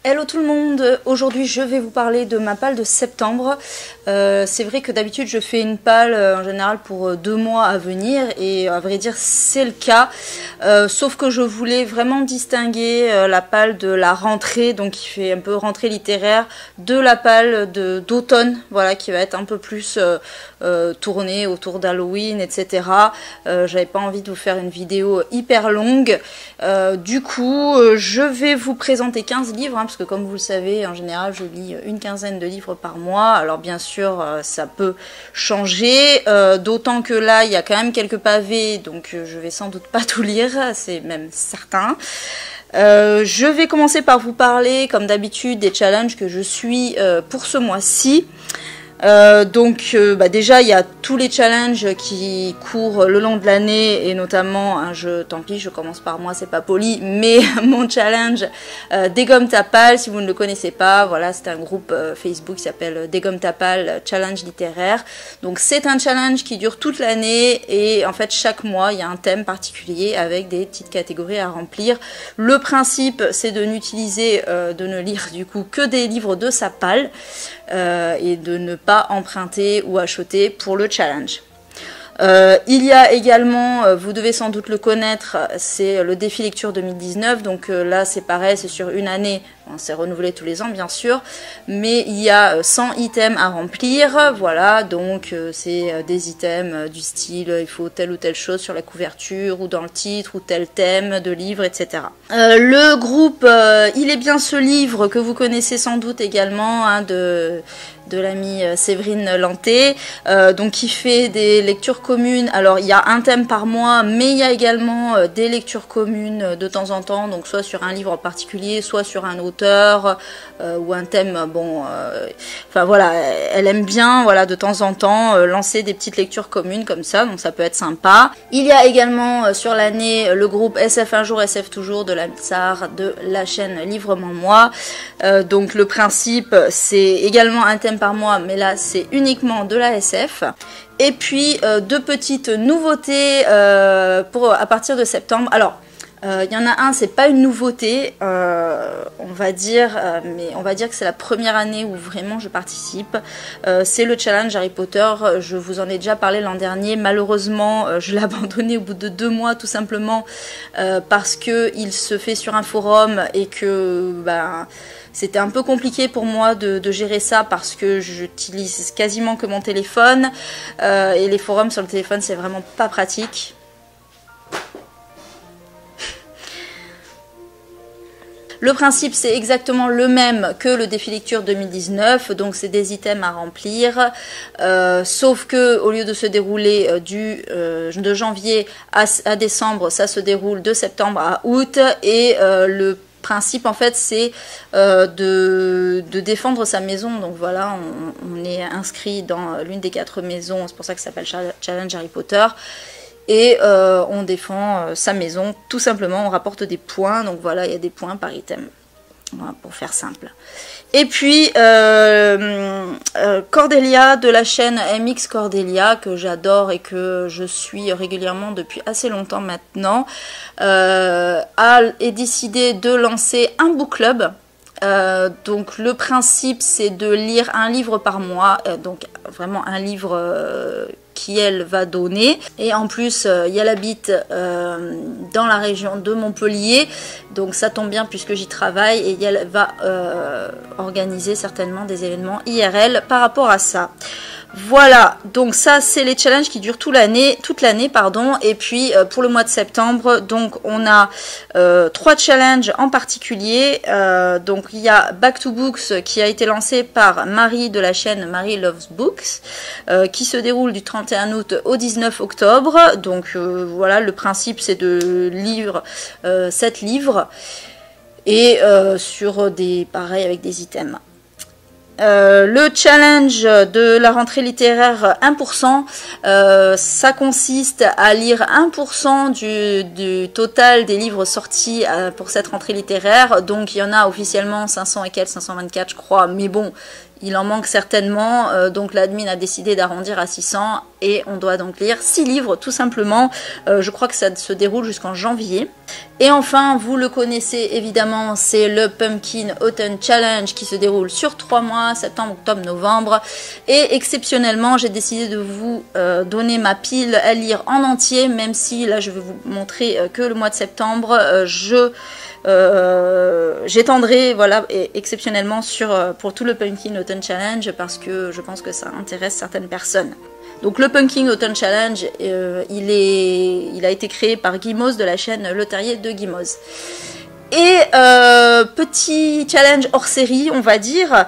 Hello tout le monde, aujourd'hui je vais vous parler de ma palle de septembre. C'est vrai que d'habitude je fais une palle en général pour 2 mois à venir et à vrai dire c'est le cas. Sauf que je voulais vraiment distinguer la palle de la rentrée, donc qui fait un peu rentrée littéraire, de la palle d'automne, voilà, qui va être un peu plus tournée autour d'Halloween, etc. J'avais pas envie de vous faire une vidéo hyper longue. Du coup je vais vous présenter 15 livres, hein, parce que comme vous le savez, en général, je lis une quinzaine de livres par mois. Alors bien sûr, ça peut changer, d'autant que là, il y a quand même quelques pavés, donc je vais sans doute pas tout lire, c'est même certain. Je vais commencer par vous parler, comme d'habitude, des challenges que je suis pour ce mois-ci. Déjà il y a tous les challenges qui courent le long de l'année et notamment tant pis je commence par moi, c'est pas poli, mais mon challenge Dégomme ta palle. Si vous ne le connaissez pas, voilà, c'est un groupe Facebook qui s'appelle Dégomme ta palle challenge littéraire. Donc c'est un challenge qui dure toute l'année et en fait chaque mois il y a un thème particulier avec des petites catégories à remplir. Le principe c'est de ne lire du coup que des livres de sa palle et de ne pas emprunter ou acheter pour le challenge. Il y a également, vous devez sans doute le connaître, c'est le défi lecture 2019, donc là c'est pareil, c'est sur une année, bon, c'est renouvelé tous les ans bien sûr, mais il y a 100 items à remplir, voilà, donc c'est des items du style, il faut telle ou telle chose sur la couverture, ou dans le titre, ou tel thème de livre, etc. Le groupe, il est bien ce livre que vous connaissez sans doute également, hein, de l'amie Séverine Lanté, donc qui fait des lectures communes. Alors il y a un thème par mois, mais il y a également des lectures communes de temps en temps, donc soit sur un livre en particulier, soit sur un auteur ou un thème. Bon, enfin voilà, elle aime bien, voilà, de temps en temps lancer des petites lectures communes comme ça, donc ça peut être sympa. Il y a également sur l'année le groupe SF un jour, SF toujours de la Tsar de la chaîne Livrement Moi. Donc le principe c'est également un thème par mois, mais là c'est uniquement de la SF. Et puis deux petites nouveautés à partir de septembre. Alors il y en a un, c'est pas une nouveauté, on va dire, mais on va dire que c'est la première année où vraiment je participe. C'est le challenge Harry Potter. Je vous en ai déjà parlé l'an dernier. Malheureusement, je l'ai abandonné au bout de 2 mois, tout simplement parce que il se fait sur un forum et que c'était un peu compliqué pour moi de gérer ça parce que j'utilise quasiment que mon téléphone et les forums sur le téléphone c'est vraiment pas pratique. Le principe c'est exactement le même que le défi lecture 2019, donc c'est des items à remplir, sauf que au lieu de se dérouler de janvier à décembre, ça se déroule de septembre à août et le principe en fait c'est de défendre sa maison. Donc voilà, on est inscrit dans l'une des 4 maisons, c'est pour ça que ça s'appelle Challenge Harry Potter. Et on défend sa maison, tout simplement, on rapporte des points, donc voilà, il y a des points par item, voilà, pour faire simple. Et puis Cordelia de la chaîne MX Cordelia, que j'adore et que je suis régulièrement depuis assez longtemps maintenant, est décidé de lancer un book club. Donc le principe c'est de lire un livre par mois, donc vraiment un livre qui elle va donner, et en plus elle habite dans la région de Montpellier, donc ça tombe bien puisque j'y travaille et elle va organiser certainement des événements IRL par rapport à ça. Voilà, donc ça c'est les challenges qui durent toute l'année, et puis pour le mois de septembre, donc on a 3 challenges en particulier. Donc il y a Back to Books qui a été lancé par Marie de la chaîne Marie Loves Books, qui se déroule du 31 août au 19 octobre. Donc voilà, le principe c'est de lire 7 livres et pareil avec des items. Le challenge de la rentrée littéraire 1%, ça consiste à lire 1% du total des livres sortis pour cette rentrée littéraire. Donc il y en a officiellement 500 et quelques, 524 je crois, mais bon, il en manque certainement, donc l'admin a décidé d'arrondir à 600 et on doit donc lire 6 livres tout simplement. Je crois que ça se déroule jusqu'en janvier. Et enfin, vous le connaissez évidemment, c'est le Pumpkin Autumn Challenge qui se déroule sur 3 mois, septembre, octobre, novembre. Et exceptionnellement, j'ai décidé de vous donner ma pile à lire en entier, même si là je vais vous montrer que le mois de septembre, j'étendrai voilà exceptionnellement pour tout le Pumpkin Autumn Challenge parce que je pense que ça intéresse certaines personnes. Donc le Pumpkin Autumn Challenge, il a été créé par Guimauze de la chaîne Le Terrier de Guimauze. Et petit challenge hors série, on va dire,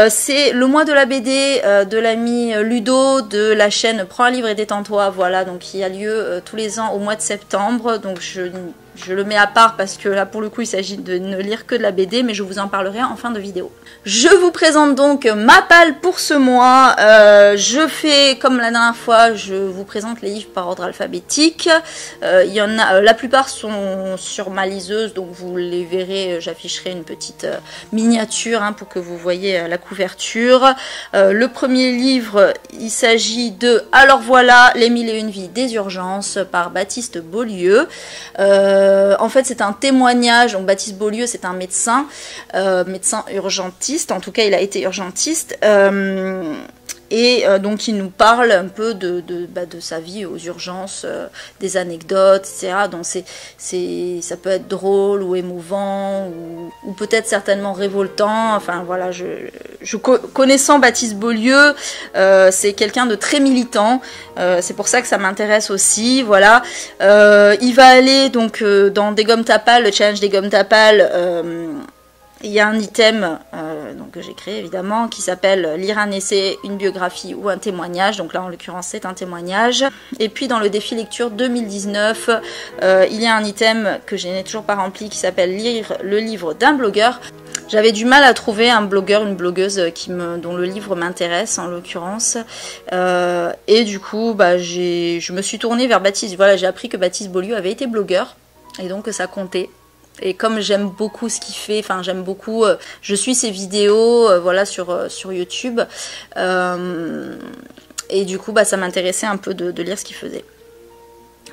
c'est le mois de la BD de l'ami Ludo de la chaîne Prends un livre et détends-toi, voilà, donc qui a lieu tous les ans au mois de septembre. Donc je le mets à part parce que là pour le coup il s'agit de ne lire que de la BD, mais je vous en parlerai en fin de vidéo. Je vous présente donc ma palle pour ce mois. Je fais comme la dernière fois, je vous présente les livres par ordre alphabétique. Il y en a, la plupart sont sur ma liseuse, donc vous les verrez, j'afficherai une petite miniature pour que vous voyez la couverture. Le premier livre, il s'agit de Alors voilà, les 1001 vies des urgences par Baptiste Beaulieu. En fait, c'est un témoignage. Donc, Baptiste Beaulieu, c'est un médecin, médecin urgentiste. En tout cas, il a été urgentiste. Donc il nous parle un peu de sa vie aux urgences, des anecdotes, etc. Donc ça peut être drôle ou émouvant ou peut-être certainement révoltant. Enfin voilà, connaissant Baptiste Beaulieu, c'est quelqu'un de très militant. C'est pour ça que ça m'intéresse aussi. Voilà, il va aller donc dans Dégomme ta palle, le challenge Dégomme ta palle. Il y a un item donc, que j'ai créé évidemment qui s'appelle lire un essai, une biographie ou un témoignage. Donc là en l'occurrence c'est un témoignage. Et puis dans le défi lecture 2019, il y a un item que je n'ai toujours pas rempli qui s'appelle lire le livre d'un blogueur. J'avais du mal à trouver un blogueur, une blogueuse dont le livre m'intéresse en l'occurrence. Et du coup je me suis tournée vers Baptiste. Voilà, j'ai appris que Baptiste Beaulieu avait été blogueur et donc que ça comptait. Et comme j'aime beaucoup ce qu'il fait, enfin j'aime beaucoup, je suis ses vidéos, voilà sur YouTube, et du coup ça m'intéressait un peu de lire ce qu'il faisait.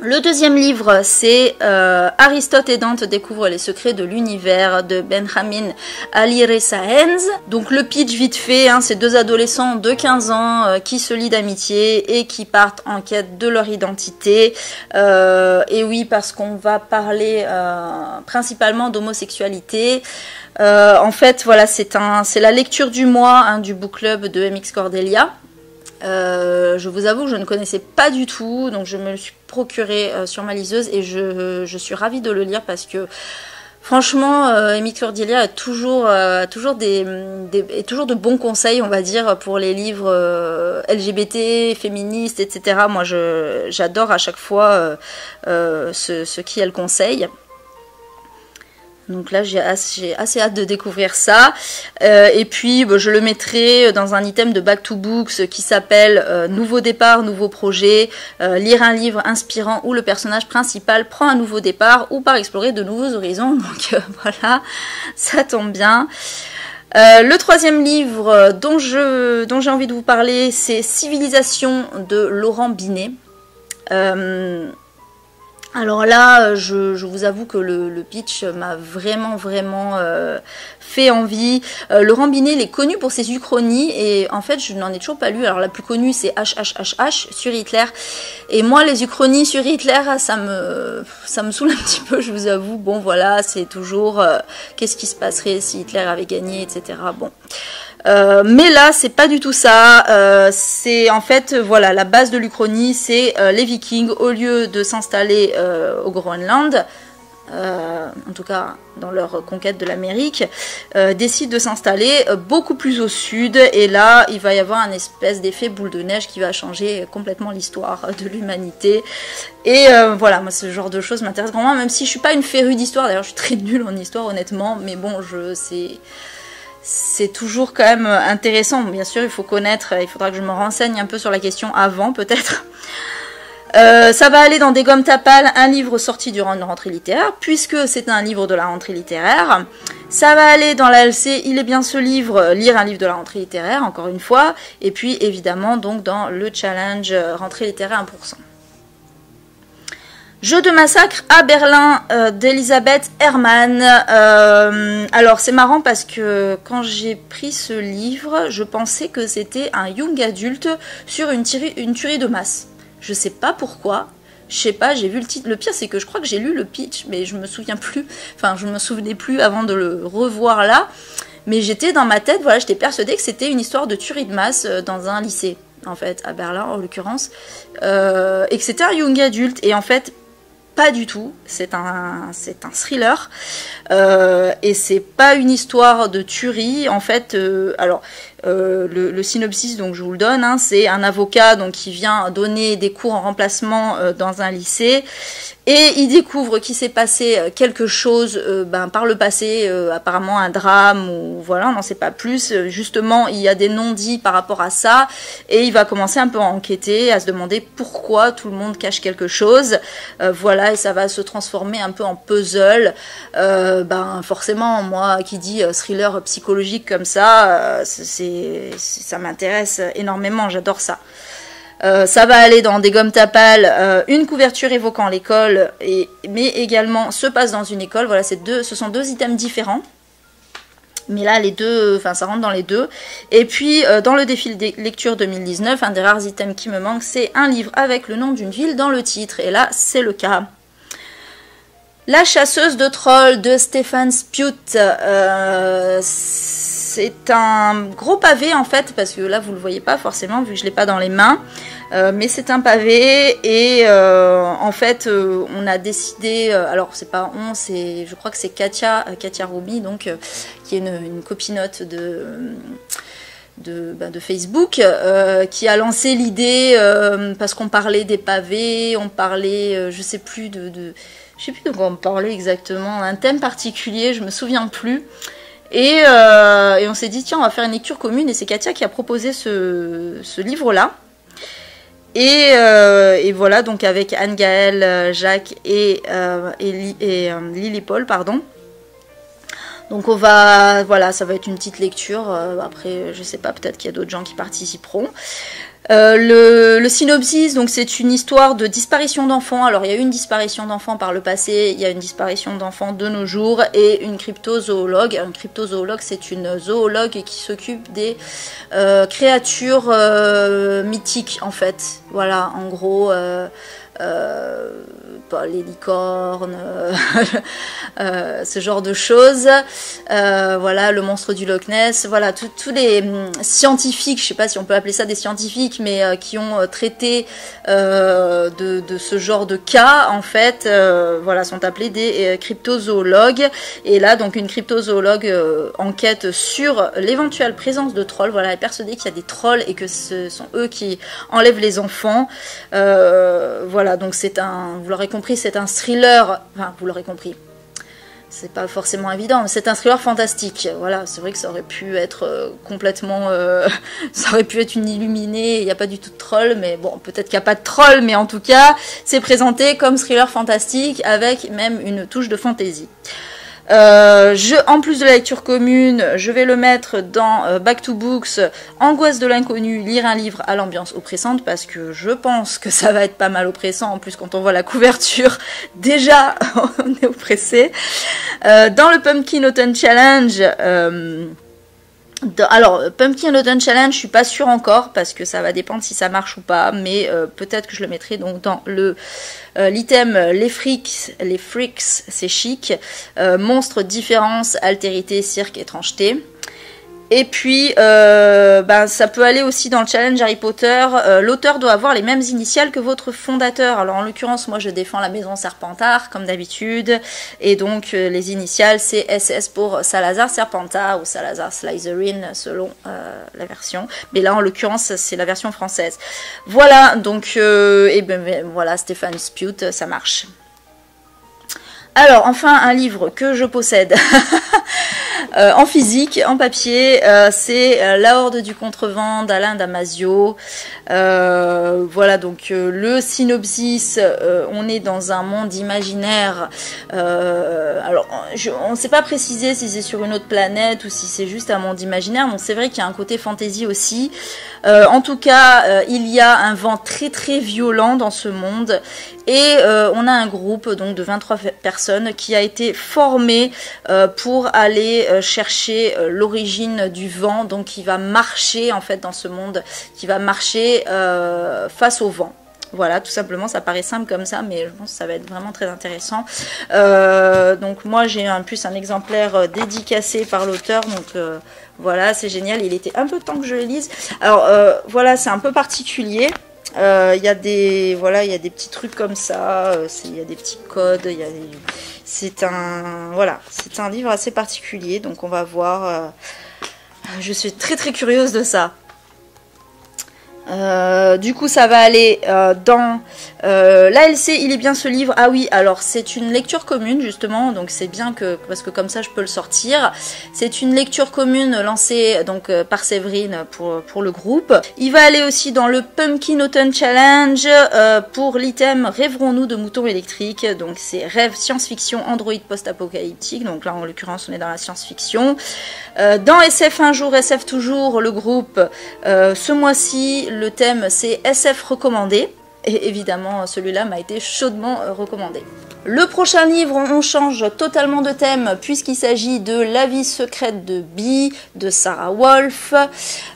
Le deuxième livre, c'est Aristote et Dante découvrent les secrets de l'univers de Benjamin Alireza-Enz. Donc le pitch vite fait, c'est deux adolescents de 15 ans qui se lient d'amitié et qui partent en quête de leur identité. Et oui, parce qu'on va parler principalement d'homosexualité. En fait, voilà, c'est la lecture du mois du book club de MX Cordelia. Je vous avoue que je ne connaissais pas du tout, donc je me le suis procuré sur ma liseuse et je suis ravie de le lire parce que franchement MX Cordelia a toujours de bons conseils, on va dire, pour les livres LGBT, féministes, etc. Moi j'adore à chaque fois ce qu'elle conseille. Donc là, j'ai assez hâte de découvrir ça. Et puis, je le mettrai dans un item de Back to Books qui s'appelle Nouveau départ, nouveau projet, lire un livre inspirant où le personnage principal prend un nouveau départ ou part explorer de nouveaux horizons. Donc voilà, ça tombe bien. Le troisième livre dont j'ai envie de vous parler, c'est Civilisation de Laurent Binet. Alors là, je vous avoue que le pitch m'a vraiment fait envie. Laurent Binet, il est connu pour ses uchronies et en fait, je n'en ai toujours pas lu. Alors la plus connue, c'est HHHH sur Hitler. Et moi, les uchronies sur Hitler, ça me saoule un petit peu, je vous avoue. Bon, voilà, c'est toujours qu'est-ce qui se passerait si Hitler avait gagné, etc. Bon. Mais là c'est pas du tout ça, c'est en fait voilà la base de l'Uchronie, c'est les Vikings au lieu de s'installer au Groenland, en tout cas dans leur conquête de l'Amérique, décident de s'installer beaucoup plus au sud et là il va y avoir un espèce d'effet boule de neige qui va changer complètement l'histoire de l'humanité et voilà, moi ce genre de choses m'intéresse vraiment, même si je suis pas une férue d'histoire, d'ailleurs je suis très nulle en histoire honnêtement, mais bon c'est toujours quand même intéressant. Bien sûr, il faut connaître, il faudra que je me renseigne un peu sur la question avant, peut-être. Ça va aller dans Des Gommes Tapal, un livre sorti durant une rentrée littéraire, puisque c'est un livre de la rentrée littéraire. Ça va aller dans la LC, il est bien ce livre, lire un livre de la rentrée littéraire, encore une fois. Et puis évidemment donc dans le challenge rentrée littéraire 1%. Jeu de massacre à Berlin d'Elisabeth Herrmann. Alors c'est marrant parce que quand j'ai pris ce livre, je pensais que c'était un young adulte sur une tuerie de masse. Je sais pas pourquoi, je sais pas, j'ai vu le titre. Le pire c'est que je crois que j'ai lu le pitch, mais je me souviens plus, enfin je me souvenais plus avant de le revoir là. Mais j'étais dans ma tête, voilà, j'étais persuadée que c'était une histoire de tuerie de masse dans un lycée, en fait, à Berlin en l'occurrence, et que c'était un young adulte, et en fait, pas du tout, c'est un thriller, et c'est pas une histoire de tuerie, en fait, le synopsis, donc je vous le donne, hein, c'est un avocat donc, qui vient donner des cours en remplacement dans un lycée, et il découvre qu'il s'est passé quelque chose par le passé, apparemment un drame, ou voilà, on n'en sait pas plus. Justement, il y a des non-dits par rapport à ça, et il va commencer un peu à enquêter, à se demander pourquoi tout le monde cache quelque chose. Voilà, et ça va se transformer un peu en puzzle. Forcément, moi qui dis thriller psychologique comme ça, ça m'intéresse énormément, j'adore ça. Ça va aller dans Des Gommes Tapal, une couverture évoquant l'école, mais également se passe dans une école. Voilà, ce sont deux items différents. Mais là, les deux, enfin, ça rentre dans les deux. Et puis, dans le défi de lecture 2019, un des rares items qui me manque, c'est un livre avec le nom d'une ville dans le titre. Et là, c'est le cas. La chasseuse de trolls de Stefan Spjut. C'est un gros pavé en fait, parce que là vous le voyez pas forcément vu que je l'ai pas dans les mains, mais c'est un pavé, et en fait on a décidé, alors c'est pas on, c'est, je crois que c'est Katia Roubi, donc qui est une copinote de Facebook, qui a lancé l'idée, parce qu'on parlait des pavés, on parlait, je sais plus de quoi on parlait exactement, un thème particulier, je me souviens plus. Et on s'est dit, tiens, on va faire une lecture commune, et c'est Katia qui a proposé ce livre-là. Et voilà, donc avec Anne-Gaëlle, Jacques et Lily Paul, pardon. Donc voilà, ça va être une petite lecture. Après, je sais pas, peut-être qu'il y a d'autres gens qui participeront. Le synopsis, donc c'est une histoire de disparition d'enfants. Alors il y a eu une disparition d'enfants par le passé, il y a une disparition d'enfants de nos jours, et une cryptozoologue. Un cryptozoologue, c'est une zoologue qui s'occupe des créatures mythiques en fait. Voilà, en gros, les licornes, ce genre de choses. Voilà, le monstre du Loch Ness. Voilà, tous les scientifiques, je sais pas si on peut appeler ça des scientifiques, mais qui ont traité de ce genre de cas, en fait, voilà, sont appelés des cryptozoologues. Et là, donc, une cryptozoologue enquête sur l'éventuelle présence de trolls. Voilà, elle est persuadée qu'il y a des trolls et que ce sont eux qui enlèvent les enfants. Voilà, donc c'est vous l'aurez compris, c'est un thriller, enfin, vous l'aurez compris, c'est pas forcément évident, mais c'est un thriller fantastique. Voilà, c'est vrai que ça aurait pu être complètement, ça aurait pu être une illuminée, il n'y a pas du tout de troll, mais bon, peut-être qu'il n'y a pas de troll, mais en tout cas, c'est présenté comme thriller fantastique avec même une touche de fantaisie. En plus de la lecture commune, je vais le mettre dans Back to Books, Angoisse de l'inconnu, lire un livre à l'ambiance oppressante, parce que je pense que ça va être pas mal oppressant. En plus, quand on voit la couverture, déjà on est oppressé. Dans le Pumpkin Autumn Challenge, alors, Pumpkin Autumn Challenge, je suis pas sûre encore, parce que ça va dépendre si ça marche ou pas, mais peut-être que je le mettrai donc dans l'item les freaks, c'est chic, monstres, différence, altérité, cirque, étrangeté. Et puis, ça peut aller aussi dans le challenge Harry Potter. L'auteur doit avoir les mêmes initiales que votre fondateur. Alors, en l'occurrence, moi, je défends la maison Serpentard, comme d'habitude. Et donc, les initiales, c'est SS pour Salazar Serpentard ou Salazar Slytherin, selon la version. Mais là, en l'occurrence, c'est la version française. Voilà, donc, voilà, Stefan Spjut, ça marche. Alors, enfin, un livre que je possède. en physique, en papier. C'est La Horde du Contrevent d'Alain Damasio. Voilà, donc le synopsis, on est dans un monde imaginaire. Alors, on ne sait pas préciser si c'est sur une autre planète ou si c'est juste un monde imaginaire. Donc c'est vrai qu'il y a un côté fantasy aussi. En tout cas, il y a un vent très très violent dans ce monde et on a un groupe donc de 23 personnes qui a été formé pour aller chercher l'origine du vent, donc qui va marcher en fait dans ce monde, qui va marcher face au vent. Voilà, tout simplement, ça paraît simple comme ça, mais je pense que ça va être vraiment très intéressant. Donc moi, j'ai en plus un exemplaire dédicacé par l'auteur, donc voilà, c'est génial. Il était un peu temps que je le lise. Alors voilà, c'est un peu particulier. Il y a des petits trucs comme ça. Il y a des petits codes. C'est un livre assez particulier. Donc on va voir. Je suis très très curieuse de ça. Du coup ça va aller dans l'ALC. Il est bien ce livre. Ah oui, alors c'est une lecture commune justement, donc c'est bien parce que comme ça je peux le sortir. C'est une lecture commune lancée donc par Séverine pour le groupe. Il va aller aussi dans le Pumpkin Autumn Challenge pour l'item Rêverons-nous de moutons électriques. Donc c'est rêve science-fiction Android post-apocalyptique, donc là en l'occurrence on est dans la science-fiction. Dans SF un jour, SF toujours, le groupe ce mois-ci le thème c'est SF recommandé. Et évidemment, celui-là m'a été chaudement recommandé. Le prochain livre, on change totalement de thème puisqu'il s'agit de La vie secrète de Bee de Sarah Wolf.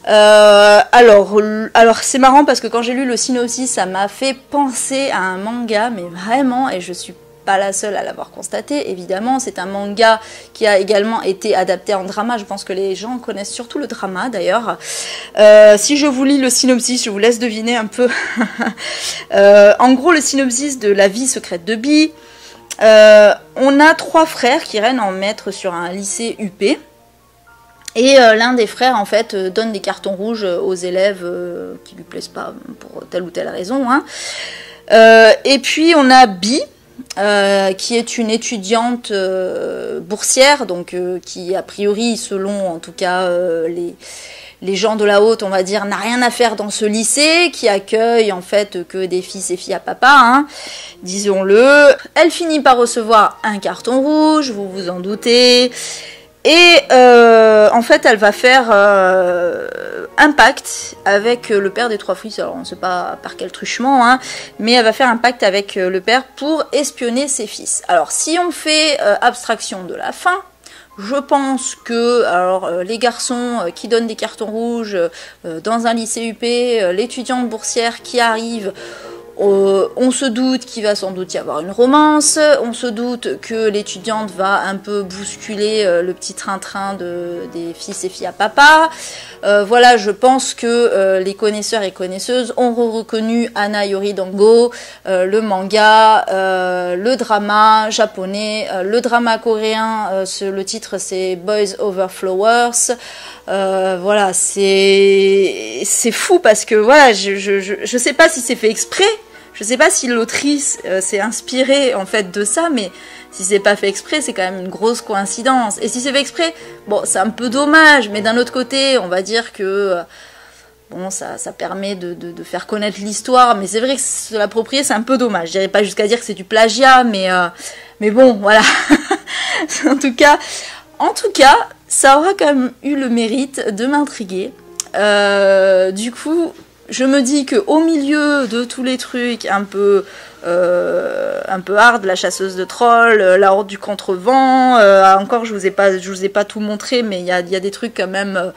Alors c'est marrant parce que quand j'ai lu le synopsis, ça m'a fait penser à un manga, mais vraiment, et je suis pas la seule à l'avoir constaté, évidemment. C'est un manga qui a également été adapté en drama. Je pense que les gens connaissent surtout le drama d'ailleurs. Si je vous lis le synopsis, je vous laisse deviner un peu. En gros, le synopsis de La vie secrète de Bee. On a 3 frères qui règnent en maître sur un lycée UP. Et l'un des frères, en fait, donne des cartons rouges aux élèves qui lui plaisent pas pour telle ou telle raison. Hein. Et puis, on a Bee. Qui est une étudiante boursière, donc qui a priori, selon en tout cas les gens de la haute, on va dire, n'a rien à faire dans ce lycée, qui accueille en fait que des fils et filles à papa, hein, disons-le. Elle finit par recevoir un carton rouge, vous vous en doutez. Et en fait, elle va faire un pacte avec le père des 3 fils. Alors, on ne sait pas par quel truchement, hein, mais elle va faire un pacte avec le père pour espionner ses fils. Alors, si on fait abstraction de la fin, je pense que les garçons qui donnent des cartons rouges dans un lycée UP, l'étudiante boursière qui arrive, on se doute qu'il va sans doute y avoir une romance, on se doute que l'étudiante va un peu bousculer le petit train-train des fils et filles à papa. Voilà, je pense que les connaisseurs et connaisseuses auront reconnu Hana Yori Dango, le manga, le drama japonais, le drama coréen, le titre c'est Boys Over Flowers. Voilà, c'est fou parce que voilà, je sais pas si c'est fait exprès. Je sais pas si l'autrice s'est inspirée en fait de ça, mais si c'est pas fait exprès, c'est quand même une grosse coïncidence. Et si c'est fait exprès, bon, c'est un peu dommage, mais d'un autre côté, on va dire que bon, ça permet de faire connaître l'histoire, mais c'est vrai que se l'approprier, c'est un peu dommage. Je dirais pas jusqu'à dire que c'est du plagiat, mais bon, voilà. En tout cas, ça aura quand même eu le mérite de m'intriguer. Du coup, je me dis que au milieu de tous les trucs un peu hard, la chasseuse de trolls, la horde du contrevent, encore je vous ai pas tout montré, mais il y a des trucs quand même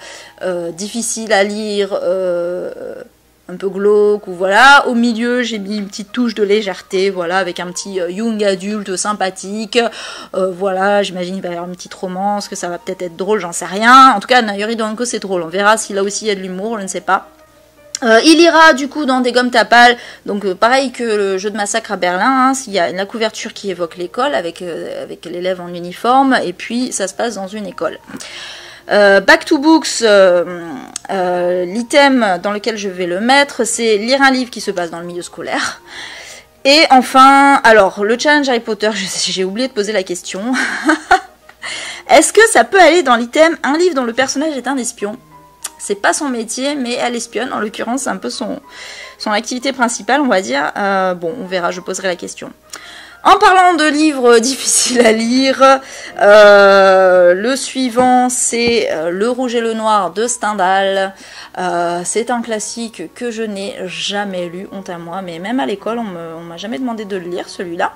difficiles à lire, un peu glauque, ou voilà. Au milieu, j'ai mis une petite touche de légèreté, voilà, avec un petit young adulte sympathique. Voilà, j'imagine qu'il va y avoir une petite romance, que ça va peut-être être drôle, j'en sais rien. En tout cas, Hana Yori Dango, c'est drôle. On verra si là aussi il y a de l'humour, je ne sais pas. Il ira du coup dans des gommes tapales, donc pareil que le jeu de massacre à Berlin, hein, il y a la couverture qui évoque l'école avec l'élève en uniforme, et puis ça se passe dans une école. Back to Books, l'item dans lequel je vais le mettre, c'est lire un livre qui se passe dans le milieu scolaire. Et enfin, alors le challenge Harry Potter, j'ai oublié de poser la question. Est-ce que ça peut aller dans l'item un livre dont le personnage est un espion? C'est pas son métier, mais elle espionne. En l'occurrence, c'est un peu son activité principale, on va dire. Bon, on verra, je poserai la question. En parlant de livres difficiles à lire, le suivant, c'est Le Rouge et le Noir de Stendhal. C'est un classique que je n'ai jamais lu, honte à moi, mais même à l'école, on m'a jamais demandé de le lire, celui-là.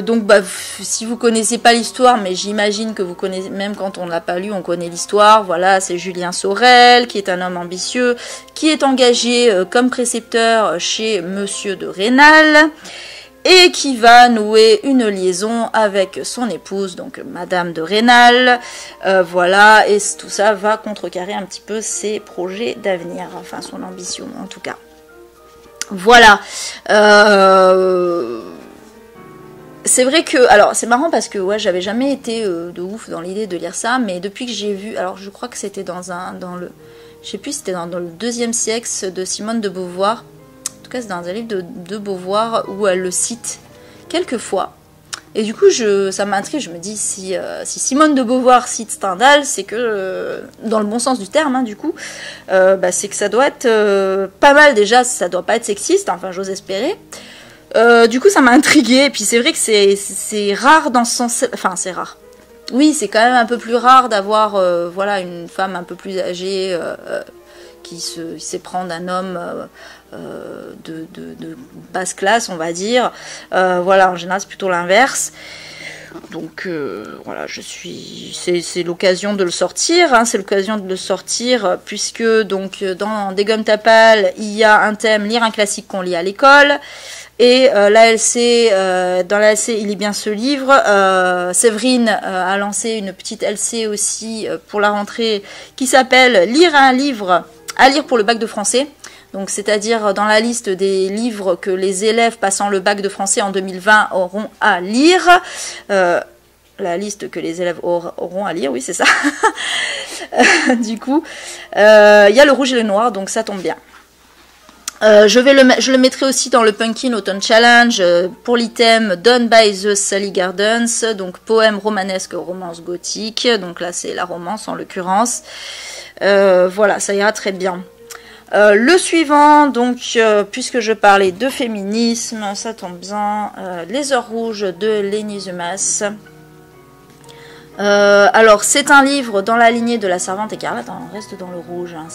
Donc bah, si vous connaissez pas l'histoire, mais j'imagine que vous connaissez, même quand on l'a pas lu, on connaît l'histoire. Voilà, c'est Julien Sorel, qui est un homme ambitieux, qui est engagé comme précepteur chez Monsieur de Rênal, et qui va nouer une liaison avec son épouse, donc Madame de Rênal. Voilà, et tout ça va contrecarrer un petit peu ses projets d'avenir, enfin son ambition en tout cas. Voilà. C'est vrai que, alors c'est marrant parce que ouais, j'avais jamais été de ouf dans l'idée de lire ça, mais depuis que j'ai vu, alors je crois que c'était dans le, je sais plus, c'était dans le deuxième siècle de Simone de Beauvoir. En tout cas, c'est dans un livre de Beauvoir où elle le cite quelques fois. Et du coup, ça m'a intriguée. Je me dis, si Simone de Beauvoir cite Stendhal, c'est que, dans le bon sens du terme, hein, du coup, bah, c'est que ça doit être pas mal déjà, ça doit pas être sexiste, enfin j'ose espérer. Du coup ça m'a intriguée, et puis c'est vrai que c'est rare dans ce sens, enfin c'est rare. Oui, c'est quand même un peu plus rare d'avoir voilà, une femme un peu plus âgée qui s'éprend d'un homme de basse classe, on va dire. Voilà, en général c'est plutôt l'inverse. Donc voilà, c'est l'occasion de le sortir, hein, c'est l'occasion de le sortir, puisque donc dans Dégomme ta palle, il y a un thème, lire un classique qu'on lit à l'école. Et dans l'ALC, il y a bien ce livre. Séverine a lancé une petite LC aussi pour la rentrée qui s'appelle Lire un livre à lire pour le bac de français. Donc, c'est-à-dire dans la liste des livres que les élèves passant le bac de français en 2020 auront à lire. La liste que les élèves auront à lire, oui, c'est ça. Du coup, il y a Le Rouge et le Noir, donc ça tombe bien. Je le mettrai aussi dans le Pumpkin Autumn Challenge pour l'item Done by the Sally Gardens, donc poème romanesque, romance gothique. Donc là, c'est la romance en l'occurrence. Voilà, ça ira très bien. Le suivant, donc, puisque je parlais de féminisme, ça tombe bien. Les Heures Rouges de Lénie Zumas. Alors c'est un livre dans la lignée de La Servante écarlate, on reste dans le rouge, hein.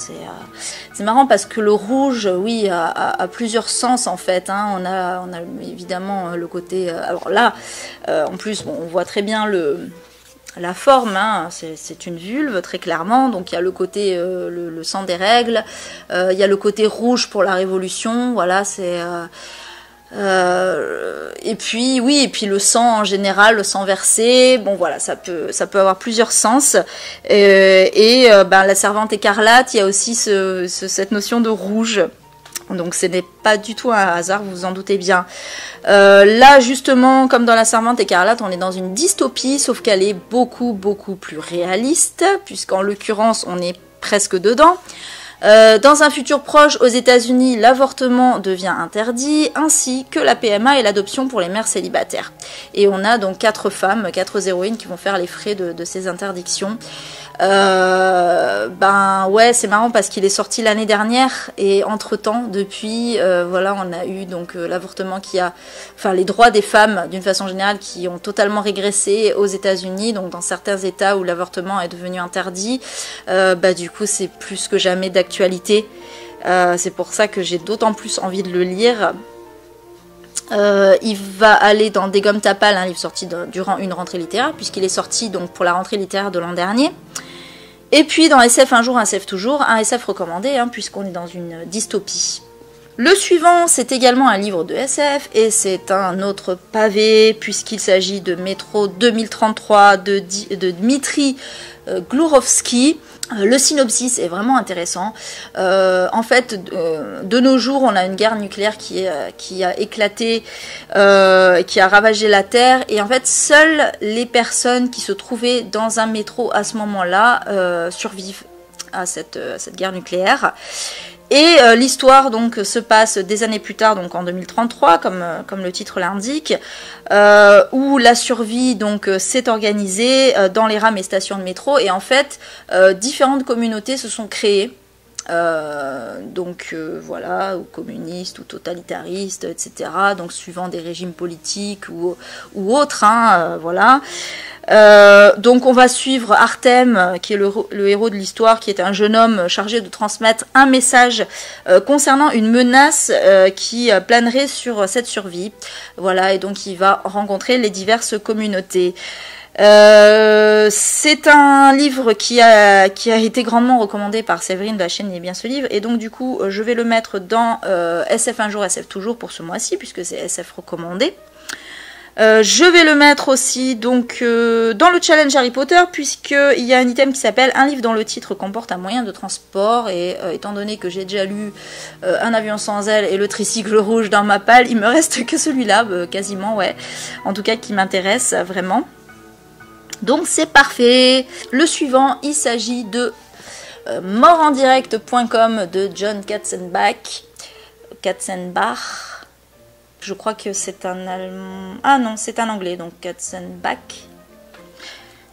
C'est marrant parce que le rouge, oui, a plusieurs sens en fait, hein. On a évidemment le côté, alors là, en plus, bon, on voit très bien la forme, hein. C'est une vulve très clairement, donc il y a le côté, le sang des règles, il y a le côté rouge pour la révolution, voilà, c'est... et puis oui, et puis le sang en général, le sang versé, bon voilà, ça peut avoir plusieurs sens. Ben, La Servante écarlate, il y a aussi cette notion de rouge. Donc ce n'est pas du tout un hasard, vous vous en doutez bien. Là justement, comme dans La Servante écarlate, on est dans une dystopie, sauf qu'elle est beaucoup plus réaliste, puisqu'en l'occurrence on est presque dedans. Dans un futur proche, aux États-Unis, l'avortement devient interdit, ainsi que la PMA et l'adoption pour les mères célibataires. Et on a donc 4 femmes, 4 héroïnes qui vont faire les frais de ces interdictions. Ben ouais, c'est marrant parce qu'il est sorti l'année dernière et entre-temps, depuis, voilà, on a eu donc l'avortement les droits des femmes d'une façon générale qui ont totalement régressé aux États-Unis, donc dans certains États où l'avortement est devenu interdit, bah du coup c'est plus que jamais d'actualité. C'est pour ça que j'ai d'autant plus envie de le lire. Il va aller dans Dégomme ta palle, un livre sorti durant une rentrée littéraire, puisqu'il est sorti donc pour la rentrée littéraire de l'an dernier. Et puis dans SF un jour, un SF toujours, un SF recommandé, hein, puisqu'on est dans une dystopie. Le suivant, c'est également un livre de SF, et c'est un autre pavé, puisqu'il s'agit de Métro 2033 de Dmitri Glourovski. Le synopsis est vraiment intéressant. En fait, de nos jours, on a une guerre nucléaire qui a éclaté, qui a ravagé la Terre. Et en fait, seules les personnes qui se trouvaient dans un métro à ce moment-là survivent à cette guerre nucléaire. Et l'histoire donc se passe des années plus tard, donc en 2033, comme le titre l'indique, où la survie donc s'est organisée dans les rames et stations de métro, et en fait différentes communautés se sont créées. Voilà, ou communistes ou totalitaristes, etc. Donc suivant des régimes politiques ou autres, hein, voilà. Donc on va suivre Artem, qui est le héros de l'histoire, qui est un jeune homme chargé de transmettre un message concernant une menace qui planerait sur cette survie. Voilà, et donc il va rencontrer les diverses communautés. C'est un livre qui a été grandement recommandé par Séverine de la chaîne Il est bien ce livre, et donc du coup je vais le mettre dans SF un jour, SF toujours pour ce mois-ci, puisque c'est SF recommandé. Je vais le mettre aussi donc dans le challenge Harry Potter, puisqu'il y a un item qui s'appelle un livre dont le titre comporte un moyen de transport, et étant donné que j'ai déjà lu Un avion sans aile et Le tricycle rouge dans ma palle, il me reste que celui-là, quasiment, ouais, en tout cas qui m'intéresse vraiment. Donc c'est parfait. Le suivant, il s'agit de moreendirect.com de John Katzenbach. Je crois que c'est un allemand. Ah non, c'est un anglais, donc Katzenbach.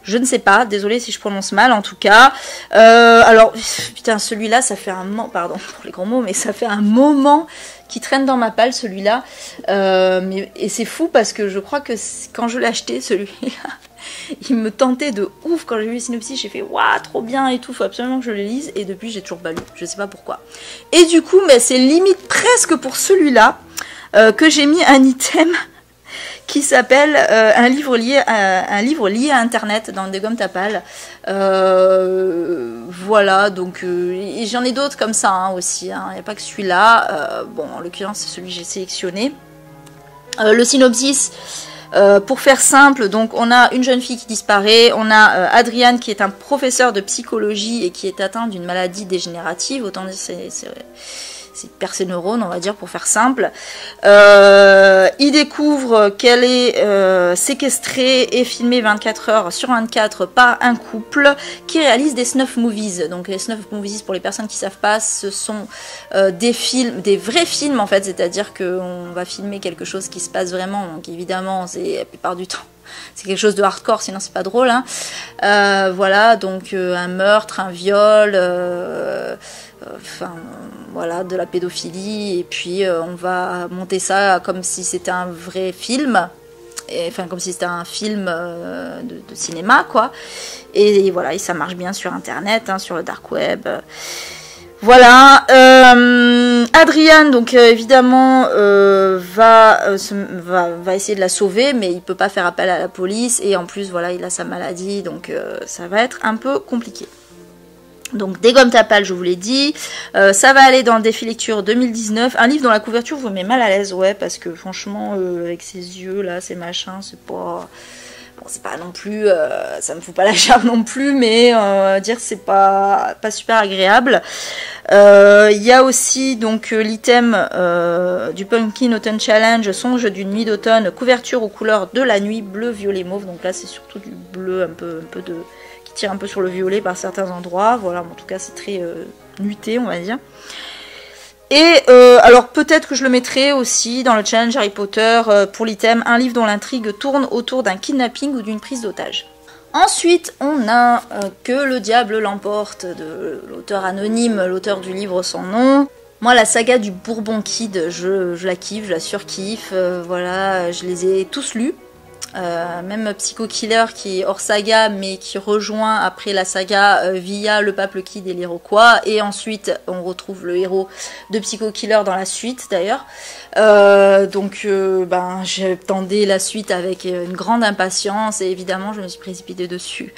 Je ne sais pas, désolée si je prononce mal en tout cas. Alors, putain, celui-là, ça fait un moment, pardon pour les gros mots, mais ça fait un moment qui traîne dans ma palle, celui-là. Et c'est fou parce que je crois que quand je l'ai acheté, celui-là, il me tentait de ouf. Quand j'ai vu le synopsis, j'ai fait waouh, trop bien et tout, faut absolument que je le lise. Et depuis, j'ai toujours pas lu, je sais pas pourquoi. Et du coup, mais c'est limite presque pour celui-là que j'ai mis un item qui s'appelle un livre lié à Internet dans Des Gommes Tapal. Voilà, donc et j'en ai d'autres comme ça hein, aussi. Il n'y a pas que celui-là. Bon, en l'occurrence, c'est celui que j'ai sélectionné. Le synopsis. Pour faire simple, donc on a une jeune fille qui disparaît, on a Adrian qui est un professeur de psychologie et qui est atteint d'une maladie dégénérative, autant dire c'est perd ses neurones, on va dire, pour faire simple. Il découvre qu'elle est séquestrée et filmée 24 heures sur 24 par un couple qui réalise des snuff movies. Donc les snuff movies, pour les personnes qui ne savent pas, ce sont des films, des vrais films en fait, c'est-à-dire qu'on va filmer quelque chose qui se passe vraiment, donc évidemment, c'est la plupart du temps. C'est quelque chose de hardcore, sinon c'est pas drôle. Hein. Voilà, donc un meurtre, un viol, enfin voilà, de la pédophilie, et puis on va monter ça comme si c'était un vrai film, enfin comme si c'était un film de cinéma, quoi. Et voilà, et ça marche bien sur Internet, hein, sur le dark web. Voilà, Adrian, donc évidemment, va essayer de la sauver, mais il peut pas faire appel à la police, et en plus, voilà, il a sa maladie, donc ça va être un peu compliqué. Donc Des Gommes Tapal, je vous l'ai dit, ça va aller dans le défi lecture 2019, un livre dont la couverture vous met mal à l'aise, ouais, parce que franchement, avec ses yeux là, ces machins, c'est pas... Bon, c'est pas non plus, ça me fout pas la charme non plus, mais dire c'est pas super agréable. Il y a aussi donc l'item du Pumpkin Autumn Challenge, songe d'une nuit d'automne, couverture aux couleurs de la nuit, bleu, violet, mauve. Donc là c'est surtout du bleu un peu de qui tire un peu sur le violet par certains endroits. Voilà, en tout cas c'est très nuité, on va dire. Et alors peut-être que je le mettrai aussi dans le challenge Harry Potter pour l'item un livre dont l'intrigue tourne autour d'un kidnapping ou d'une prise d'otage. Ensuite, on a Que le diable l'emporte de l'auteur anonyme, l'auteur du livre sans nom. Moi, la saga du Bourbon Kid, je la kiffe, je la surkiffe. Voilà, je les ai tous lus. Même Psycho Killer qui est hors saga mais qui rejoint après la saga via le Pape le Kid et l'Iroquois, et ensuite on retrouve le héros de Psycho Killer dans la suite d'ailleurs. Donc j'attendais la suite avec une grande impatience, et évidemment je me suis précipitée dessus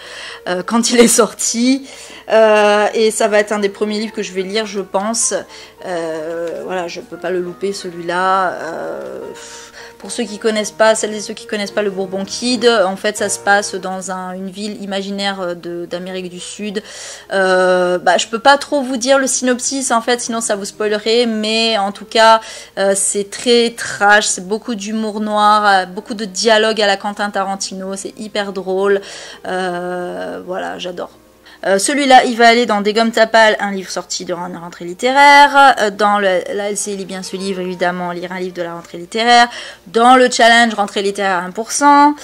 quand il est sorti, et ça va être un des premiers livres que je vais lire, je pense. Voilà, je peux pas le louper celui-là. Pour ceux qui connaissent pas, celles et ceux qui connaissent pas le Bourbon Kid, en fait ça se passe dans une ville imaginaire d'Amérique du Sud. Je peux pas trop vous dire le synopsis en fait, sinon ça vous spoilerait, mais en tout cas c'est très trash, c'est beaucoup d'humour noir, beaucoup de dialogue à la Quentin Tarantino, c'est hyper drôle. Voilà, j'adore. Celui-là, il va aller dans Dégomme ta palle, un livre sorti durant la rentrée littéraire. Dans la LCI lit bien ce livre, évidemment, lire un livre de la rentrée littéraire. Dans le challenge rentrée littéraire 1%.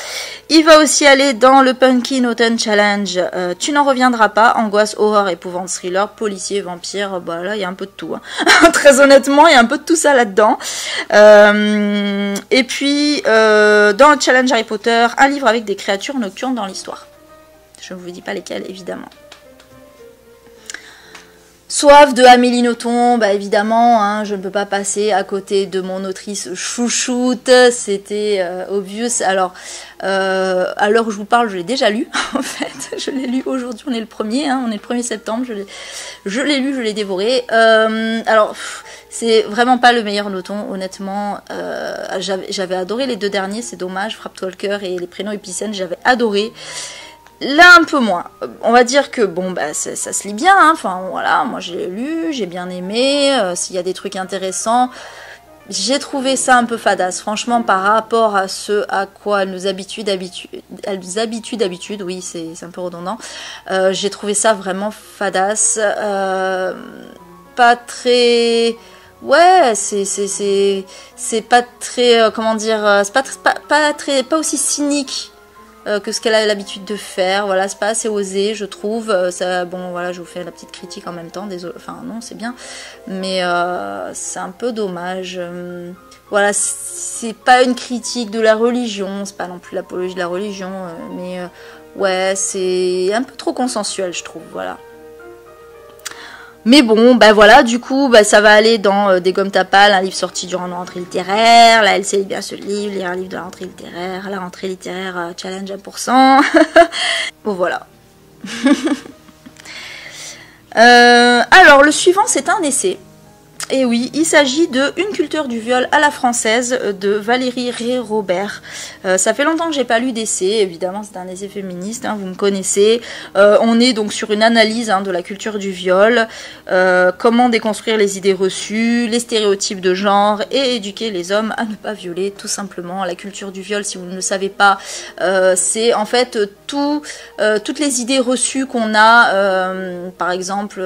Il va aussi aller dans le Pumpkin Autumn Challenge. Tu n'en reviendras pas. Angoisse, horreur, épouvante, thriller, policier, vampire. Bah là, il y a un peu de tout. Hein. Très honnêtement, il y a un peu de tout ça là-dedans. Et puis, dans le challenge Harry Potter, un livre avec des créatures nocturnes dans l'histoire. Je ne vous dis pas lesquelles, évidemment. Soif de Amélie Nothomb, bah évidemment, hein, je ne peux pas passer à côté de mon autrice chouchoute, c'était obvious. Alors, à l'heure où je vous parle, je l'ai déjà lu, en fait, je l'ai lu aujourd'hui, on est le 1er, hein, on est le 1er septembre, je l'ai lu, je l'ai dévoré. Alors, c'est vraiment pas le meilleur Nothomb, honnêtement, j'avais adoré les 2 derniers, c'est dommage, Frapped-Walker et Les Prénoms Épicènes, j'avais adoré. Là, un peu moins. On va dire que, bon, bah, ça se lit bien, hein. Enfin, voilà, moi, je l'ai lu, j'ai bien aimé. S'il y a des trucs intéressants, j'ai trouvé ça un peu fadasse. Franchement, par rapport à ce à quoi elle nous habitue d'habitude, oui, c'est un peu redondant. J'ai trouvé ça vraiment fadasse. Pas très... Ouais, c'est pas très... comment dire... C'est pas aussi cynique que ce qu'elle a l'habitude de faire, voilà, c'est pas assez osé, je trouve. Ça, bon, voilà, je vous fais la petite critique en même temps, désolé, enfin non, c'est bien, mais c'est un peu dommage. Voilà, c'est pas une critique de la religion, c'est pas non plus l'apologie de la religion, mais ouais, c'est un peu trop consensuel, je trouve, voilà. Mais bon, bah voilà, du coup, bah, ça va aller dans Dégomme ta palle, un livre sorti durant la rentrée littéraire. La LC lit bien ce livre, lire un livre de la rentrée littéraire. La rentrée littéraire challenge 1%. Bon, voilà. Alors, le suivant, c'est un essai. Et oui, il s'agit de Une culture du viol à la française de Valérie Rey-Robert. Ça fait longtemps que j'ai pas lu d'essai, évidemment c'est un essai féministe, hein, vous me connaissez. On est donc sur une analyse de la culture du viol, comment déconstruire les idées reçues, les stéréotypes de genre et éduquer les hommes à ne pas violer, tout simplement. La culture du viol, si vous ne le savez pas, c'est en fait toutes les idées reçues qu'on a, par exemple...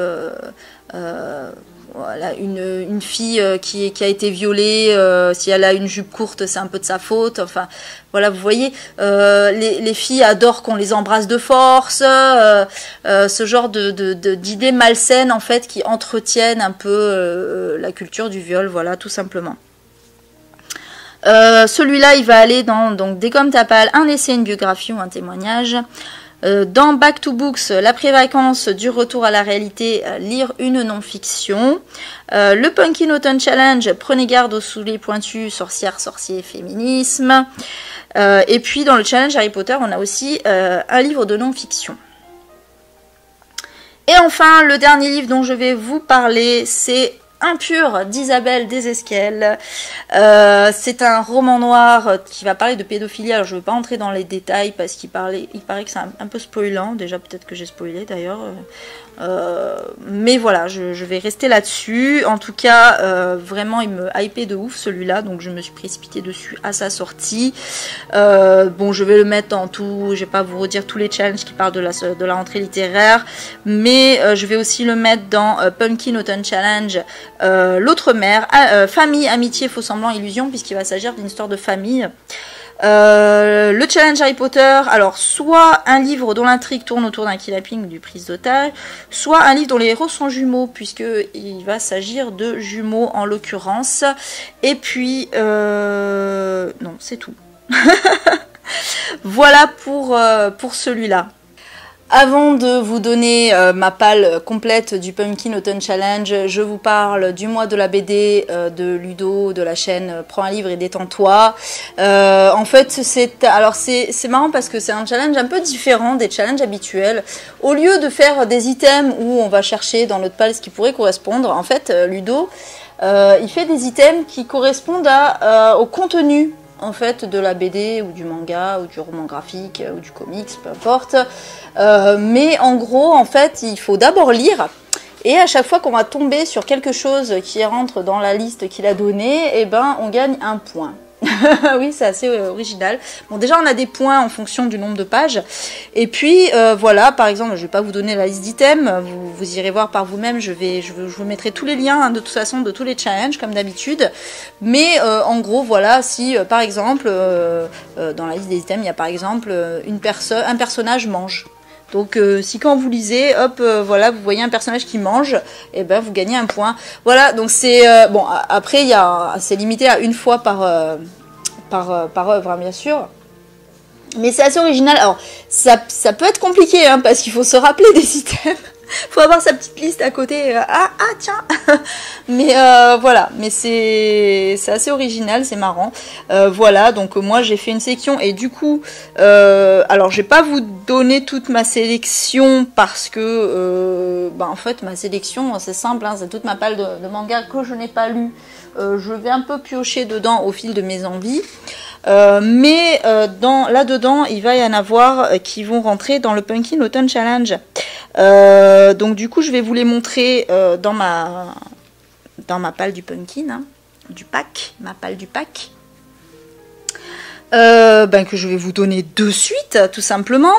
Voilà, une fille qui a été violée, si elle a une jupe courte, c'est un peu de sa faute. Enfin, voilà, vous voyez, les filles adorent qu'on les embrasse de force, ce genre d'idées malsaines, en fait, qui entretiennent un peu la culture du viol, voilà, tout simplement. Celui-là, il va aller dans donc, Dégomme ta palle, un essai, une biographie ou un témoignage. Dans Back to Books, l'après-vacances du retour à la réalité, lire une non-fiction. Le Pumpkin Autumn Challenge, prenez garde aux souliers pointus, sorcière, sorcier, féminisme. Et puis dans le challenge Harry Potter, on a aussi un livre de non-fiction. Et enfin, le dernier livre dont je vais vous parler, c'est Impure d'Isabelle Desesquelles. C'est un roman noir qui va parler de pédophilie. Alors je ne vais pas entrer dans les détails parce qu'il paraît que c'est un peu spoilant. Déjà peut-être que j'ai spoilé d'ailleurs. Mais voilà, je vais rester là-dessus. En tout cas, vraiment il me hypait de ouf celui-là. Donc je me suis précipitée dessus à sa sortie. Bon, je vais le mettre en tout. Je vais pas vous redire tous les challenges qui parlent de la rentrée littéraire. Mais je vais aussi le mettre dans Pumpkin Autumn Challenge. L'autre mère, famille, amitié, faux semblant, illusion, puisqu'il va s'agir d'une histoire de famille. Le challenge Harry Potter, alors soit un livre dont l'intrigue tourne autour d'un kidnapping ou du prise d'otage, soit un livre dont les héros sont jumeaux, puisqu'il va s'agir de jumeaux en l'occurrence. Et puis, non, c'est tout. Voilà pour celui-là. Avant de vous donner ma palle complète du Pumpkin Autumn Challenge, je vous parle du mois de la BD de Ludo, de la chaîne Prends un livre et détends-toi. En fait, c'est marrant parce que c'est un challenge un peu différent des challenges habituels. Au lieu de faire des items où on va chercher dans notre palle ce qui pourrait correspondre, en fait, Ludo, il fait des items qui correspondent au contenu en fait de la BD ou du manga ou du roman graphique ou du comics, peu importe. Mais en gros, en fait, il faut d'abord lire. Et à chaque fois qu'on va tomber sur quelque chose qui rentre dans la liste qu'il a donnée, eh ben, on gagne un point. Oui, c'est assez original. Bon, déjà, on a des points en fonction du nombre de pages. Et puis, voilà, par exemple, je ne vais pas vous donner la liste d'items. Vous irez voir par vous-même. Je vous mettrai tous les liens, hein, de toute façon, de tous les challenges, comme d'habitude. Mais, en gros, voilà, si, par exemple, dans la liste des items, il y a, par exemple, un personnage mange. Donc si quand vous lisez, hop, voilà, vous voyez un personnage qui mange, et ben vous gagnez un point. Voilà, donc c'est bon. Après, c'est limité à une fois par œuvre, hein, bien sûr. Mais c'est assez original. Alors ça peut être compliqué, hein, parce qu'il faut se rappeler des items. Faut avoir sa petite liste à côté. Tiens. Mais voilà, mais c'est assez original, c'est marrant. Voilà, donc moi j'ai fait une section et du coup, alors je vais pas vous donner toute ma sélection parce que, en fait ma sélection c'est simple, hein, c'est toute ma palle de mangas que je n'ai pas lu. Je vais un peu piocher dedans au fil de mes envies. Mais là-dedans, il va y en avoir qui vont rentrer dans le Pumpkin Autumn Challenge. Donc du coup, je vais vous les montrer dans ma palle du pumpkin, hein, du pack, ma palle du pack. Que je vais vous donner de suite, tout simplement.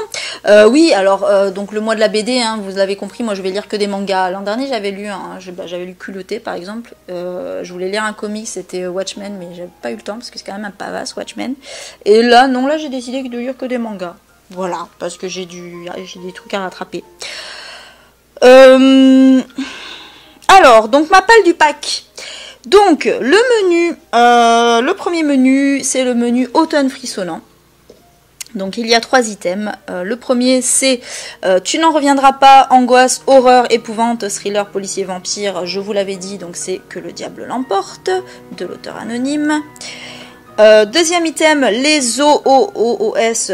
Oui, alors donc le mois de la BD, hein, vous l'avez compris, moi je vais lire que des mangas. L'an dernier j'avais lu, j'avais lu Culotté par exemple. Je voulais lire un comic, c'était Watchmen, mais j'avais pas eu le temps parce que c'est quand même un pavasse Watchmen. Et là, non, là j'ai décidé de lire que des mangas. Voilà, parce que j'ai des trucs à rattraper. Alors, donc ma palle du pack. Donc, le premier menu, c'est le menu automne frissonnant. Donc, il y a 3 items. Le premier, c'est Tu n'en reviendras pas, angoisse, horreur, épouvante, thriller, policier, vampire. Je vous l'avais dit, donc c'est Que le diable l'emporte, de l'auteur anonyme. Deuxième item, les OOOS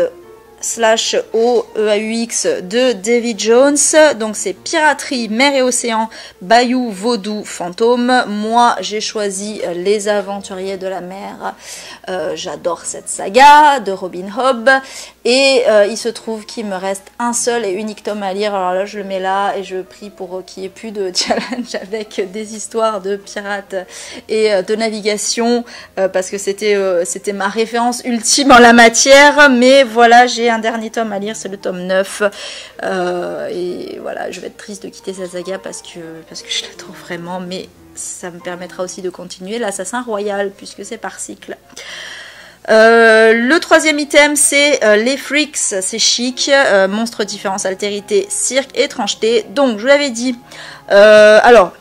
/OEAUX de David Jones. Donc c'est piraterie, mer et océan, bayou, vaudou, fantôme. Moi j'ai choisi Les Aventuriers de la mer. J'adore cette saga de Robin Hobb. Et il se trouve qu'il me reste un seul et unique tome à lire. Alors là je le mets là et je prie pour qu'il n'y ait plus de challenge avec des histoires de pirates et de navigation, parce que c'était ma référence ultime en la matière. Mais voilà, j'ai un dernier tome à lire, c'est le tome 9. Et voilà, je vais être triste de quitter cette saga parce que je l'adore vraiment, mais ça me permettra aussi de continuer l'Assassin Royal puisque c'est par cycle. Le troisième item, c'est les freaks, c'est chic, monstres, différence, altérité, cirque, étrangeté. Donc je vous l'avais dit, alors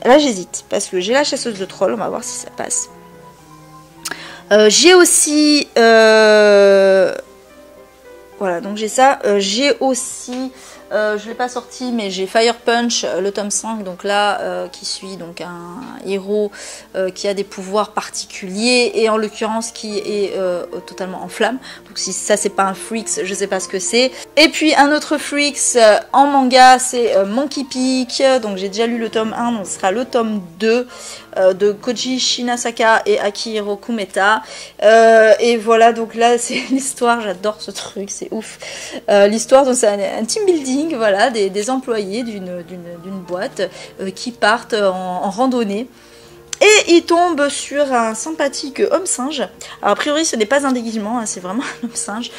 là j'hésite parce que j'ai la chasseuse de trolls, on va voir si ça passe. J'ai aussi voilà, donc j'ai ça. J'ai aussi, je ne l'ai pas sorti, mais j'ai Fire Punch, le tome 5, donc là, qui suit donc un héros qui a des pouvoirs particuliers, et en l'occurrence qui est totalement en flamme. Donc si ça c'est pas un Freaks, je sais pas ce que c'est. Et puis un autre Freaks en manga, c'est Monkey Peak, donc j'ai déjà lu le tome 1, donc ce sera le tome 2. De Koji Shinasaka et Akihiro Kumeta. Et voilà, donc là c'est l'histoire, j'adore ce truc, c'est ouf. L'histoire, donc c'est un team building, voilà, des employés d'une boîte qui partent en randonnée. Et il tombe sur un sympathique homme singe. Alors a priori ce n'est pas un déguisement, hein, c'est vraiment un homme singe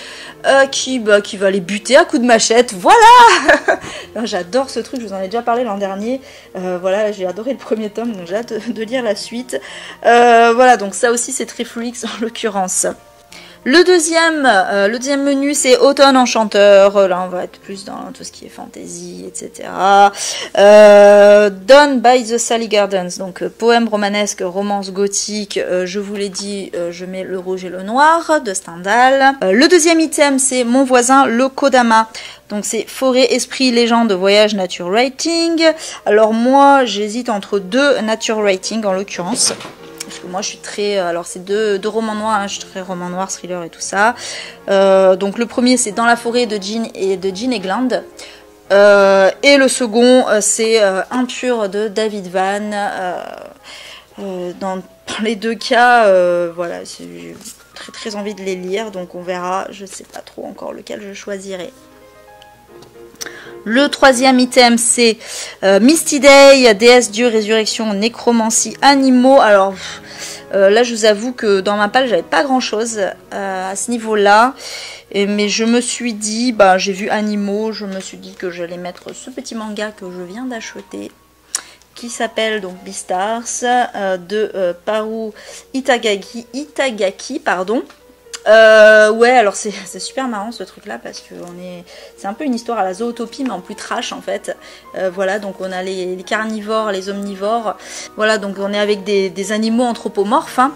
qui va les buter à coups de machette. Voilà. J'adore ce truc, je vous en ai déjà parlé l'an dernier. Voilà, j'ai adoré le premier tome, donc j'ai hâte de lire la suite. Voilà, donc ça aussi c'est très freaks en l'occurrence. Le deuxième menu, c'est Automne Enchanteur. Là, on va être plus dans tout ce qui est fantasy, etc. Done by the Sally Gardens. Donc, poème romanesque, romance gothique. Je vous l'ai dit, je mets Le Rouge et le Noir de Stendhal. Le deuxième item, c'est Mon voisin, le Kodama. Donc, c'est Forêt, Esprit, Légende, Voyage, Nature Writing. Alors, moi, j'hésite entre 2 Nature Writing, en l'occurrence. Parce que moi je suis très... alors c'est deux romans noirs, hein, je suis très roman noir, thriller et tout ça. Donc le premier c'est Dans la forêt de Jean Egland. Et le second c'est Impur de David Van. Dans les 2 cas, voilà, j'ai très très envie de les lire, donc on verra. Je sais pas trop encore lequel je choisirai. Le troisième item, c'est Misty Day, déesse, dieu, résurrection, nécromancie, animaux. Alors, Là, je vous avoue que dans ma palle, j'avais pas grand chose à ce niveau-là. Mais je me suis dit, bah, j'ai vu Animaux, je me suis dit que j'allais mettre ce petit manga que je viens d'acheter, qui s'appelle donc Beastars, de Paru Itagaki, pardon. Ouais, alors c'est super marrant ce truc là parce que c'est un peu une histoire à la Zootopie mais en plus trash en fait. Voilà, donc on a les carnivores, les omnivores. Voilà, donc on est avec des animaux anthropomorphes, hein.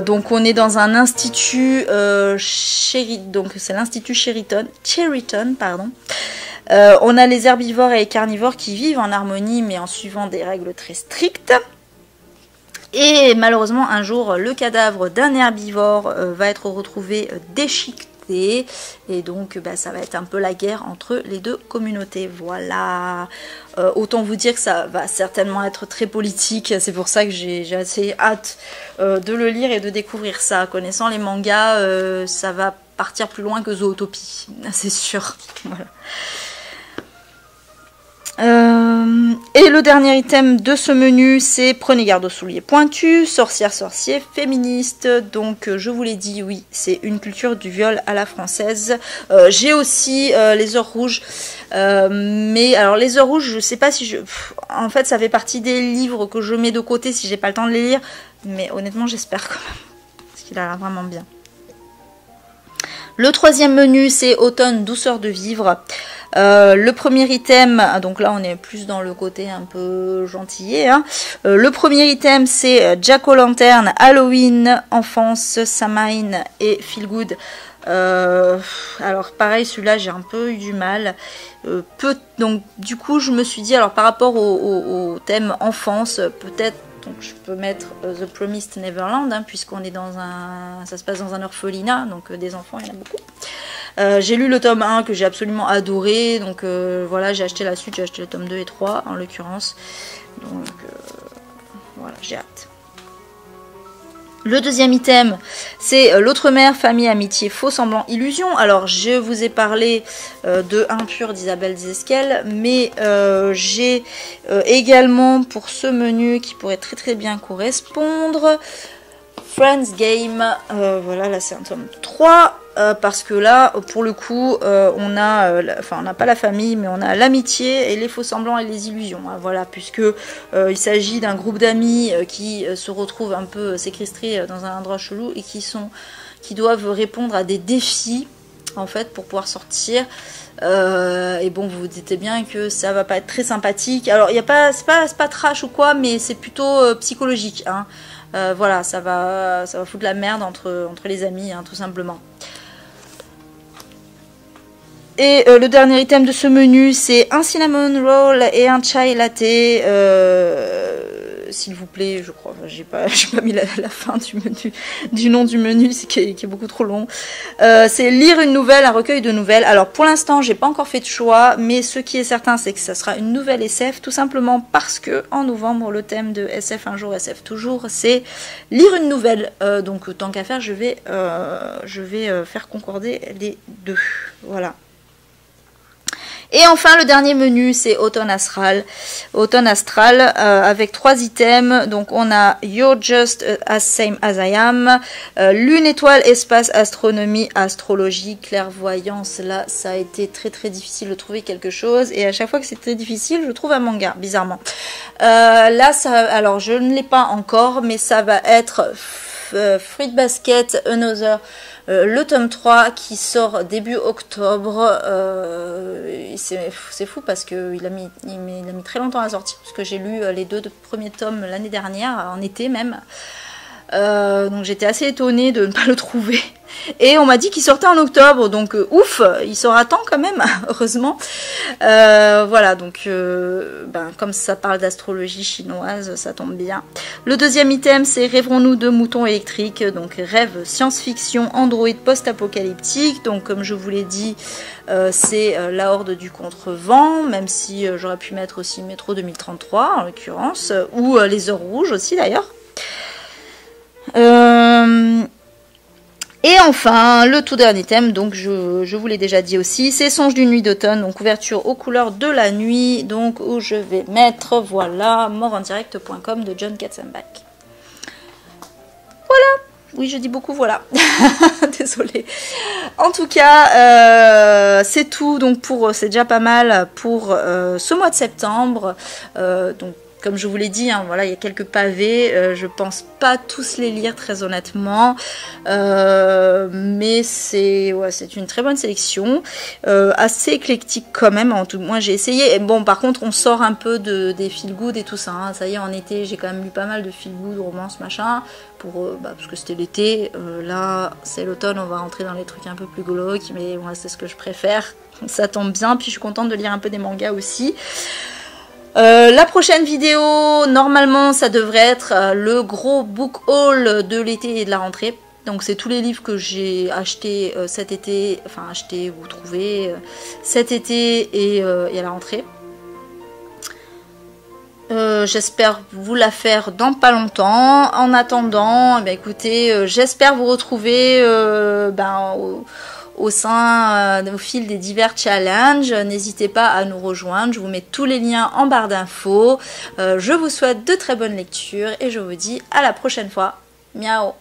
Donc on est dans un institut donc c'est l'institut Cheriton, pardon. On a les herbivores et les carnivores qui vivent en harmonie mais en suivant des règles très strictes. Et malheureusement, un jour, le cadavre d'un herbivore va être retrouvé déchiqueté. Et donc, bah, ça va être un peu la guerre entre les deux communautés. Voilà. Autant vous dire que ça va certainement être très politique. C'est pour ça que j'ai assez hâte de le lire et de découvrir ça. Connaissant les mangas, ça va partir plus loin que Zootopie. C'est sûr. Voilà. Et le dernier item de ce menu, c'est prenez garde aux souliers pointus, sorcière, sorcier, féministe. Donc je vous l'ai dit, oui, c'est une culture du viol à la française. J'ai aussi les heures rouges, mais alors les heures rouges, je sais pas si en fait ça fait partie des livres que je mets de côté si j'ai pas le temps de les lire, mais honnêtement j'espère quand même, parce qu'il a l'air vraiment bien. Le troisième menu, c'est automne, douceur de vivre. Le premier item, donc là on est plus dans le côté un peu gentillet, hein. Le premier item c'est Jack-o'-lantern, Halloween, enfance, Samhain et Feel Good. Alors pareil, celui-là j'ai un peu eu du mal. Donc du coup je me suis dit, alors par rapport au thème enfance, peut-être donc je peux mettre The Promised Neverland, hein, puisqu'on est ça se passe dans un orphelinat, donc des enfants il y en a beaucoup. J'ai lu le tome 1 que j'ai absolument adoré, donc voilà, j'ai acheté la suite, j'ai acheté le tome 2 et 3 en l'occurrence, donc voilà, j'ai hâte. Le deuxième item, c'est l'Autre-mère, famille, amitié, faux semblant, illusion. Alors, je vous ai parlé de Impur d'Isabelle Zesquel, mais j'ai également pour ce menu qui pourrait très très bien correspondre, Friends Game. Voilà, là c'est un tome 3. Parce que là, pour le coup, on n'a pas la famille, mais on a l'amitié et les faux semblants et les illusions. Hein, voilà, puisque il s'agit d'un groupe d'amis qui se retrouvent un peu séquestrés dans un endroit chelou et qui doivent répondre à des défis en fait pour pouvoir sortir. Et bon, vous vous dites bien que ça va pas être très sympathique. Alors, c'est pas trash ou quoi, mais c'est plutôt psychologique. Hein. Voilà, ça va foutre la merde entre les amis, hein, tout simplement. Et le dernier item de ce menu, c'est un cinnamon roll et un chai latte. S'il vous plaît, je crois, j'ai pas mis la fin du nom du menu, qui est beaucoup trop long. C'est lire une nouvelle, un recueil de nouvelles. Alors pour l'instant, j'ai pas encore fait de choix, mais ce qui est certain, c'est que ça sera une nouvelle SF, tout simplement parce que en novembre, le thème de SF un jour, SF toujours, c'est lire une nouvelle. Donc tant qu'à faire, je vais faire concorder les deux. Voilà. Et enfin, le dernier menu, c'est Automne Astral. Automne Astral, avec 3 items. Donc, on a You're Just As Same As I Am, Lune, étoile, espace, astronomie, astrologie, clairvoyance. Là, ça a été très très difficile de trouver quelque chose. Et à chaque fois que c'est très difficile, je trouve un manga, bizarrement. Là, alors, je ne l'ai pas encore, mais ça va être Fruit Basket, Another. Le tome 3 qui sort début octobre, c'est fou parce qu'il a mis très longtemps à sortir, parce que j'ai lu les 2 premiers tomes l'année dernière, en été même. Donc j'étais assez étonnée de ne pas le trouver. Et on m'a dit qu'il sortait en octobre, donc ouf, il sort à temps quand même, heureusement. Voilà, donc comme ça parle d'astrologie chinoise, ça tombe bien. Le deuxième item, c'est Rêverons-nous de moutons électriques, donc rêve science-fiction, android post-apocalyptique. Donc comme je vous l'ai dit, c'est la horde du contrevent, même si j'aurais pu mettre aussi Métro 2033 en l'occurrence, ou les heures rouges aussi d'ailleurs. Et enfin, le tout dernier thème, donc je vous l'ai déjà dit aussi, c'est Songe d'une nuit d'automne, donc ouverture aux couleurs de la nuit, donc où je vais mettre, voilà, moreendirect.com de John Katzenbach. Oui, je dis beaucoup, voilà. Désolée. En tout cas, c'est tout. Donc c'est déjà pas mal pour ce mois de septembre. Donc comme je vous l'ai dit, hein, voilà, il y a quelques pavés. Je pense pas tous les lire très honnêtement, mais c'est une très bonne sélection, assez éclectique quand même. En tout moins j'ai essayé. Et bon, par contre, on sort un peu des feel good et tout ça. Hein. Ça y est, en été, j'ai quand même lu pas mal de feel good, romance, machin. Parce que c'était l'été. Là, c'est l'automne. On va rentrer dans les trucs un peu plus glauques, mais moi, c'est ce que je préfère. Donc, ça tombe bien. Puis je suis contente de lire un peu des mangas aussi. La prochaine vidéo, normalement, ça devrait être le gros book haul de l'été et de la rentrée. Donc c'est tous les livres que j'ai achetés cet été, enfin achetés ou trouvés cet été et à la rentrée. J'espère vous la faire dans pas longtemps. En attendant, écoutez, j'espère vous retrouver au fil des divers challenges. N'hésitez pas à nous rejoindre. Je vous mets tous les liens en barre d'infos. Je vous souhaite de très bonnes lectures et je vous dis à la prochaine fois. Miao.